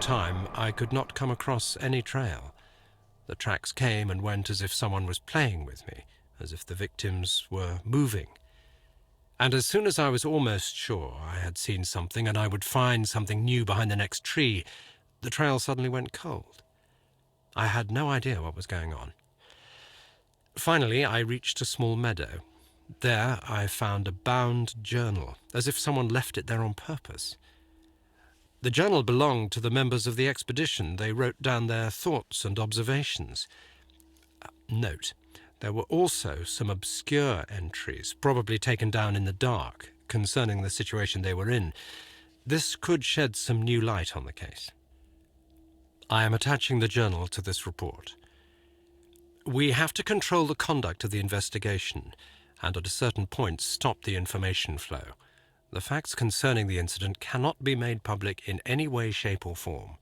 time, I could not come across any trail. The tracks came and went as if someone was playing with me, as if the victims were moving. And as soon as I was almost sure I had seen something and I would find something new behind the next tree, the trail suddenly went cold. I had no idea what was going on. Finally, I reached a small meadow. There I found a bound journal, as if someone left it there on purpose. The journal belonged to the members of the expedition. They wrote down their thoughts and observations. Note, there were also some obscure entries, probably taken down in the dark, concerning the situation they were in. This could shed some new light on the case. I am attaching the journal to this report. We have to control the conduct of the investigation, and at a certain point stop the information flow. The facts concerning the incident cannot be made public in any way, shape, or form.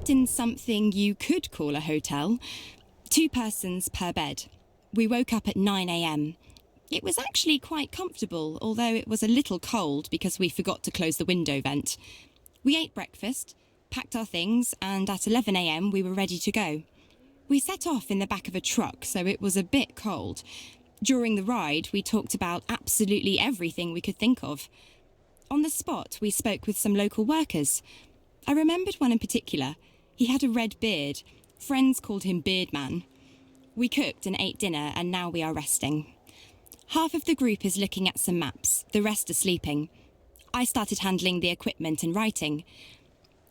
In something you could call a hotel. 2 persons per bed. We woke up at 9 a.m. It was actually quite comfortable, although it was a little cold because we forgot to close the window vent. We ate breakfast, packed our things, and at 11 a.m. we were ready to go. We set off in the back of a truck, so it was a bit cold. During the ride, we talked about absolutely everything we could think of. On the spot, we spoke with some local workers. I remembered one in particular. He had a red beard. Friends called him Beardman. We cooked and ate dinner, and now we are resting. Half of the group is looking at some maps. The rest are sleeping. I started handling the equipment and writing.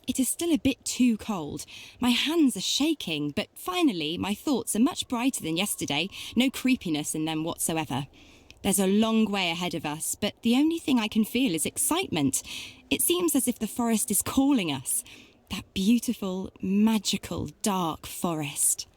It is still a bit too cold. My hands are shaking, but finally my thoughts are much brighter than yesterday. No creepiness in them whatsoever. There's a long way ahead of us, but the only thing I can feel is excitement. It seems as if the forest is calling us. That beautiful, magical, dark forest.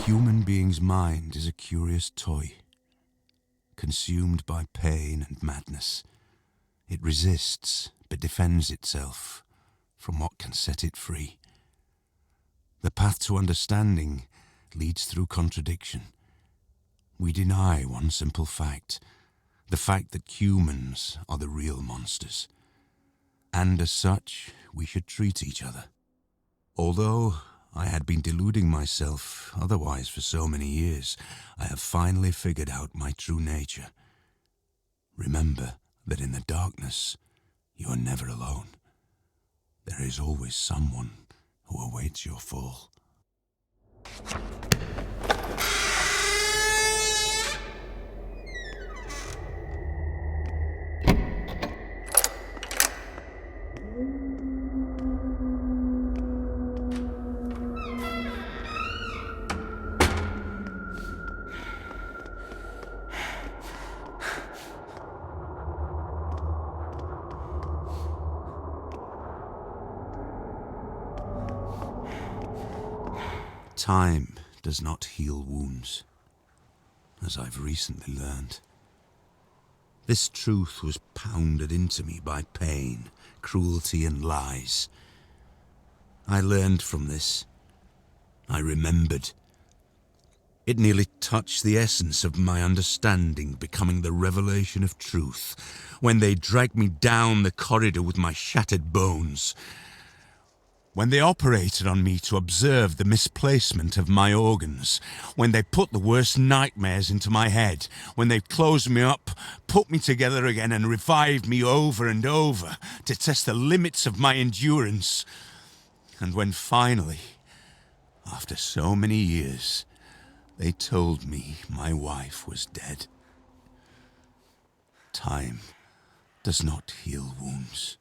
human being's mind is a curious toy. Consumed by pain and madness, it resists but defends itself from what can set it free. The path to understanding leads through contradiction. We deny one simple fact, the fact that humans are the real monsters. And as such, we should treat each other. Although I had been deluding myself otherwise for so many years, I have finally figured out my true nature. Remember that in the darkness, you are never alone. There is always someone who awaits your fall. Time does not heal wounds, as I've recently learned. This truth was pounded into me by pain, cruelty, and lies. I learned from this. I remembered. It nearly touched the essence of my understanding, becoming the revelation of truth, when they dragged me down the corridor with my shattered bones. When they operated on me to observe the misplacement of my organs, when they put the worst nightmares into my head, when they closed me up, put me together again and revived me over and over to test the limits of my endurance, and when finally, after so many years, they told me my wife was dead. Time does not heal wounds.